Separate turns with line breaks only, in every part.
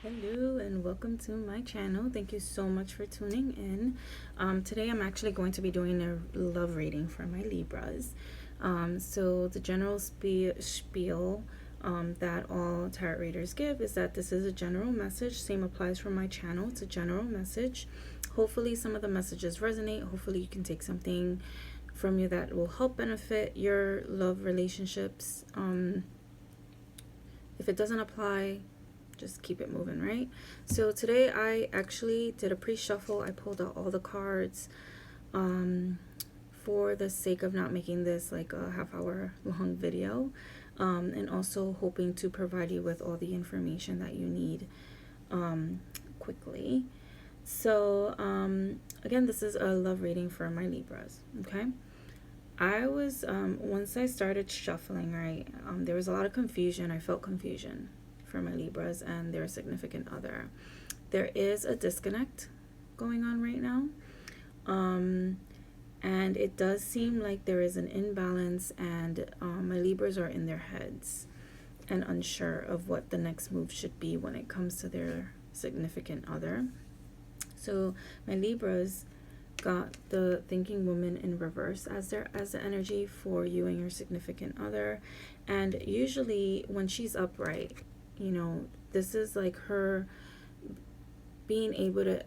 Hello and welcome to my channel. Thank you so much for tuning in. Today I'm actually going to be doing a love reading for my Libras. So the general spiel that all tarot readers give is that this is a general message. Same applies for my channel. It's a general message. Hopefully some of the messages resonate. Hopefully you can take something from you that will help benefit your love relationships. If it doesn't apply, just keep it moving, right? So today I actually did a pre-shuffle. I pulled out all the cards for the sake of not making this like a half-hour long video, and also hoping to provide you with all the information that you need quickly. So again, this is a love reading for my Libras. Okay, I was once I started shuffling, right, there was a lot of confusion. I felt confusion for my Libras and their significant other. There is a disconnect going on right now, and it does seem like there is an imbalance, and my Libras are in their heads and unsure of what the next move should be when it comes to their significant other. So my Libras got the thinking woman in reverse as the energy for you and your significant other. And usually when she's upright, you know, this is like her being able to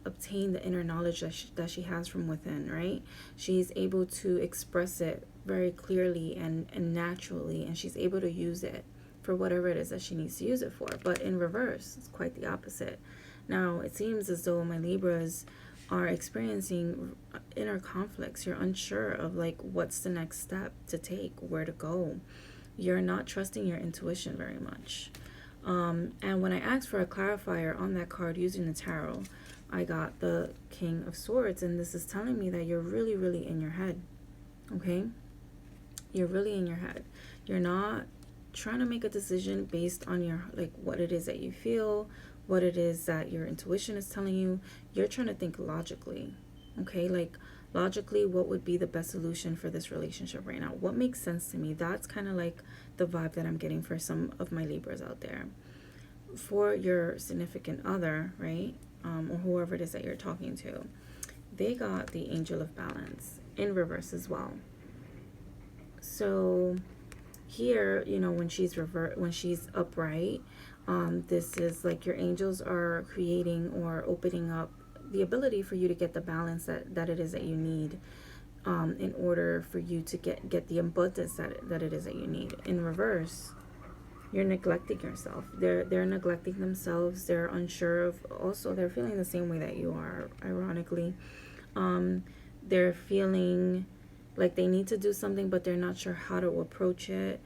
obtain the inner knowledge that she has from within, right? She's able to express it very clearly and naturally, and she's able to use it for whatever it is that she needs to use it for. But in reverse, it's quite the opposite. Now, it seems as though my Libras are experiencing inner conflicts. You're unsure of like what's the next step to take, where to go. You're not trusting your intuition very much. And when I asked for a clarifier on that card using the tarot, I got the King of Swords, and this is telling me that you're really, really in your head. Okay? You're really in your head. You're not trying to make a decision based on your like what it is that you feel, what it is that your intuition is telling you. You're trying to think logically. Okay? Like logically, what would be the best solution for this relationship right now? What makes sense to me? That's kind of like the vibe that I'm getting for some of my Libras out there. For your significant other, right? Or whoever it is that you're talking to, they got the Angel of Balance in reverse as well. So here, you know, when she's upright, this is like your angels are creating or opening up the ability for you to get the balance that it is that you need, in order for you to get the abundance that it is that you need. In reverse, you're neglecting yourself. They're neglecting themselves. They're unsure of, also they're feeling the same way that you are, ironically. They're feeling like they need to do something, but they're not sure how to approach it.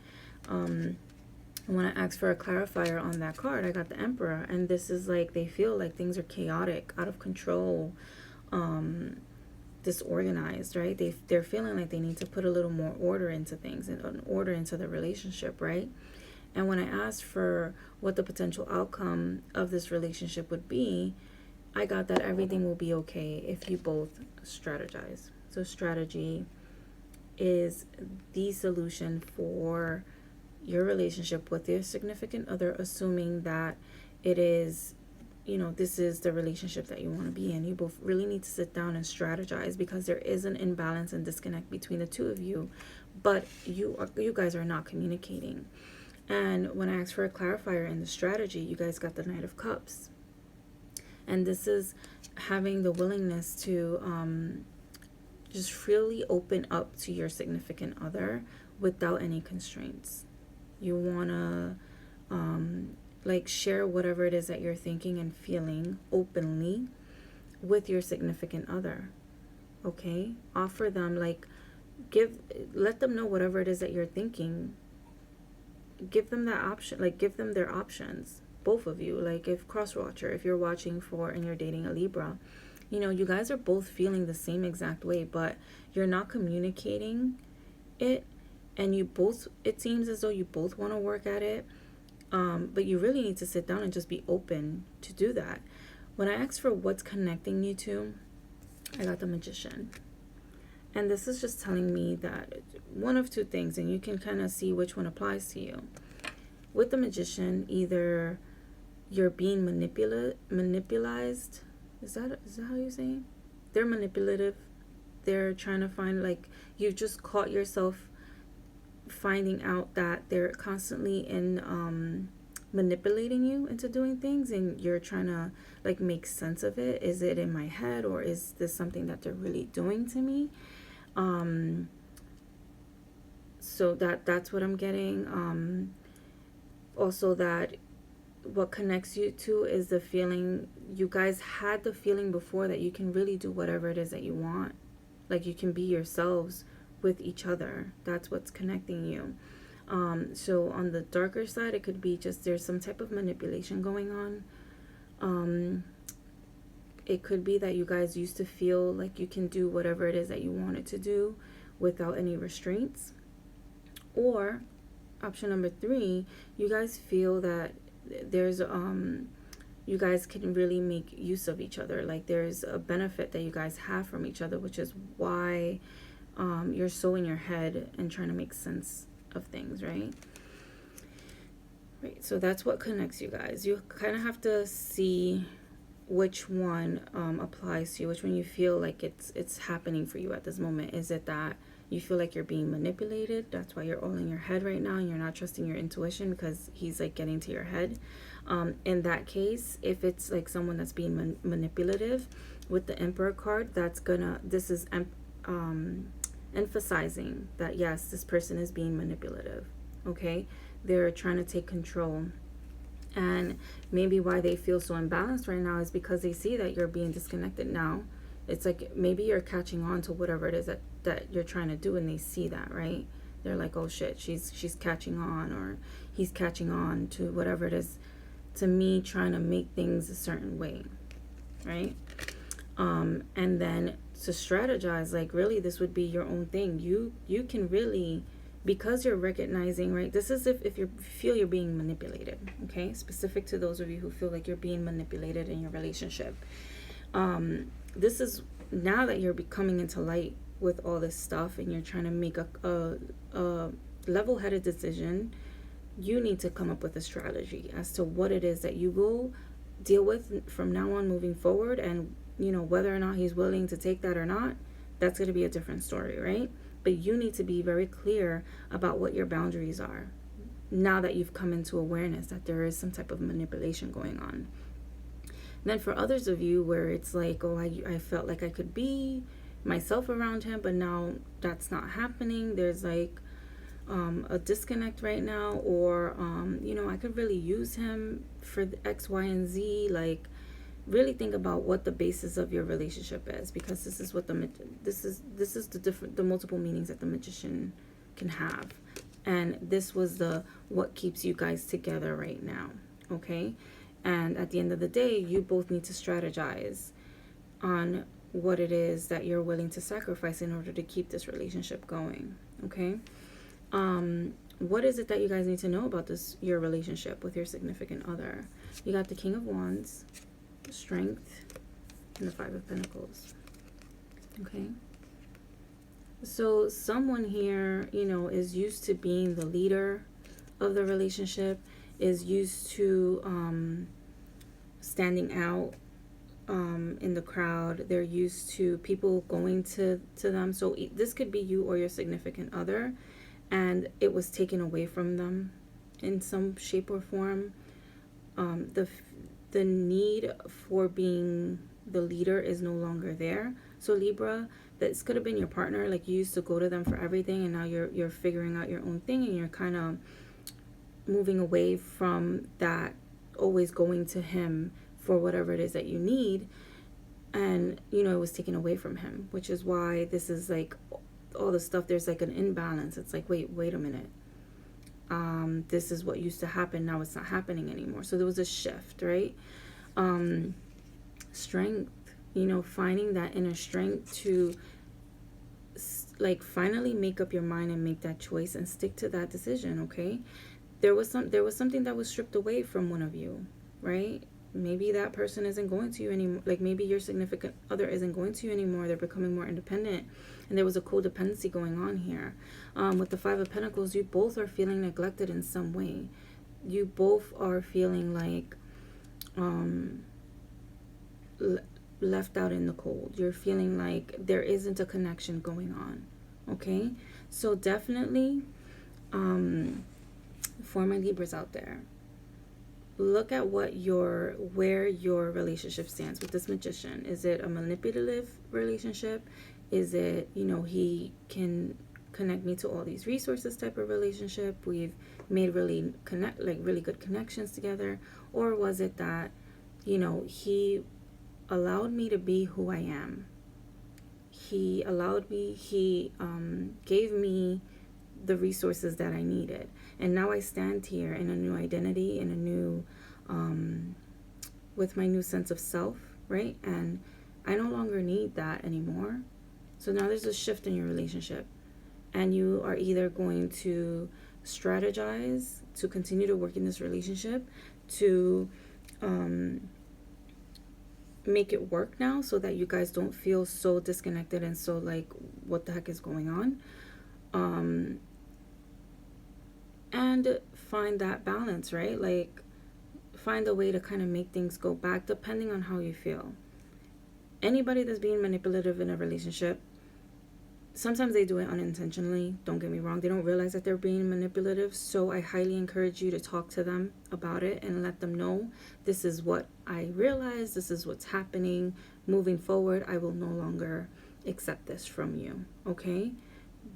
When I asked for a clarifier on that card, I got the Emperor, and this is like they feel like things are chaotic, out of control, disorganized, right? They're feeling like they need to put a little more order into things and an order into the relationship, right? And when I asked for what the potential outcome of this relationship would be, I got that everything will be okay if you both strategize. So strategy is the solution for your relationship with your significant other, assuming that it is, you know, this is the relationship that you want to be in. You both really need to sit down and strategize, because there is an imbalance and disconnect between the two of you, but you guys are not communicating. And when I asked for a clarifier in the strategy, you guys got the Knight of Cups. And this is having the willingness to just freely open up to your significant other without any constraints. You want to like share whatever it is that you're thinking and feeling openly with your significant other. Okay? Offer them, like, let them know whatever it is that you're thinking. Give them that option, like give them their options, both of you. Like if cross-watcher, if you're watching for and you're dating a Libra, you know, you guys are both feeling the same exact way, but you're not communicating it, and you both, it seems as though you both want to work at it, but you really need to sit down and just be open to do that. When I asked for what's connecting you two, I got the Magician. And this is just telling me that one of two things, and you can kind of see which one applies to you. With the Magician, either you're being manipulized. Is that how you say it? They're manipulative. They're trying to find, like, you've just caught yourself finding out that they're constantly in manipulating you into doing things, and you're trying to like make sense of it. Is it in my head, or is this something that they're really doing to me? So that's what I'm getting. Also, that what connects you to is the feeling, you guys had the feeling before that you can really do whatever it is that you want. Like, you can be yourselves with each other. That's what's connecting you. So on the darker side, it could be just there's some type of manipulation going on. It could be that you guys used to feel like you can do whatever it is that you wanted to do without any restraints. Or option number 3, you guys feel that there's you guys can really make use of each other. Like, there's a benefit that you guys have from each other, which is why you're so in your head and trying to make sense of things, right? Right. So that's what connects you guys. You kind of have to see which one applies to you, which one you feel like it's happening for you at this moment. Is it that you feel like you're being manipulated? That's why you're all in your head right now and you're not trusting your intuition because he's like getting to your head. In that case, if it's like someone that's being manipulative with the Emperor card, this is emphasizing that yes, this person is being manipulative. Okay, they're trying to take control. And maybe why they feel so imbalanced right now is because they see that you're being disconnected now. It's like maybe you're catching on to whatever it is that you're trying to do, and they see that, right? They're like, oh shit, she's catching on, or he's catching on to whatever it is, to me trying to make things a certain way, right? And then to strategize, like, really this would be your own thing. You can really, because you're recognizing, right, this is if you feel you're being manipulated, okay? Specific to those of you who feel like you're being manipulated in your relationship. This is now that you're coming into light with all this stuff and you're trying to make a level-headed decision. You need to come up with a strategy as to what it is that you will deal with from now on moving forward. And, you know, whether or not he's willing to take that or not, that's going to be a different story, right? But you need to be very clear about what your boundaries are now that you've come into awareness that there is some type of manipulation going on. Then for others of you where it's like, oh, I felt like I could be myself around him, but now that's not happening. There's like a disconnect right now, or you know, I could really use him for the X, Y, and Z. Like, really think about what the basis of your relationship is, because this is what this is the multiple meanings that the Magician can have, and this was what keeps you guys together right now. Okay. And at the end of the day, you both need to strategize on what it is that you're willing to sacrifice in order to keep this relationship going. Okay. What is it that you guys need to know about your relationship with your significant other? You got the King of Wands, Strength, and the Five of Pentacles. Okay. So someone here, you know, is used to being the leader of the relationship, is used to standing out in the crowd. They're used to people going to them. So this could be you or your significant other, and it was taken away from them in some shape or form. The need for being the leader is no longer there. So Libra, this could have been your partner. Like, you used to go to them for everything, and now you're figuring out your own thing, and you're kind of moving away from that, always going to him for whatever it is that you need. And, you know, it was taken away from him, which is why this is like all the stuff, there's like an imbalance. It's like, wait a minute. This is what used to happen. Now it's not happening anymore. So there was a shift, right? Strength, you know, finding that inner strength to like finally make up your mind and make that choice and stick to that decision. Okay. There was something that was stripped away from one of you, right? Maybe that person isn't going to you anymore. Like, maybe your significant other isn't going to you anymore. They're becoming more independent, and there was a codependency going on here. With the Five of Pentacles, you both are feeling neglected in some way. You both are feeling like left out in the cold. You're feeling like there isn't a connection going on. Okay, so definitely, for my Libras out there, look at where your relationship stands with this Magician. Is it a manipulative relationship? Is it, he can connect me to all these resources type of relationship? We've made really good connections together. Or was it that, he allowed me to be who I am? He gave me the resources that I needed. And now I stand here in a new identity, in a new, with my new sense of self, right? And I no longer need that anymore. So now there's a shift in your relationship. And you are either going to strategize to continue to work in this relationship, to make it work now so that you guys don't feel so disconnected and so like, what the heck is going on? And find that balance, right? Like, find a way to kind of make things go back depending on how you feel. Anybody that's being manipulative in a relationship, sometimes they do it unintentionally. Don't get me wrong. They don't realize that they're being manipulative. So I highly encourage you to talk to them about it and let them know, this is what I realize. This is what's happening. Moving forward, I will no longer accept this from you. Okay?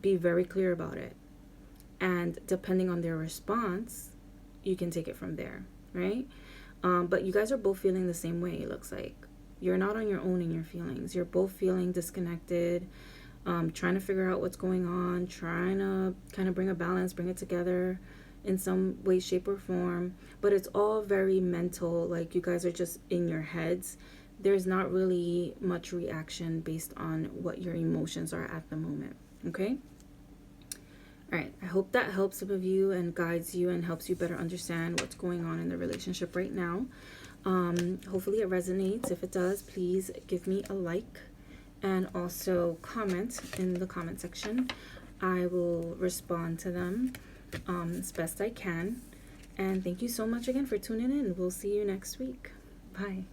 Be very clear about it. And depending on their response, you can take it from there, right? But you guys are both feeling the same way, it looks like. You're not on your own in your feelings. You're both feeling disconnected, trying to figure out what's going on, trying to kind of bring a balance, bring it together in some way, shape, or form. But it's all very mental, like you guys are just in your heads. There's not really much reaction based on what your emotions are at the moment, okay? All right, I hope that helps some of you and guides you and helps you better understand what's going on in the relationship right now. Hopefully it resonates. If it does, please give me a like and also comment in the comment section. I will respond to them as best I can. And thank you so much again for tuning in. We'll see you next week. Bye.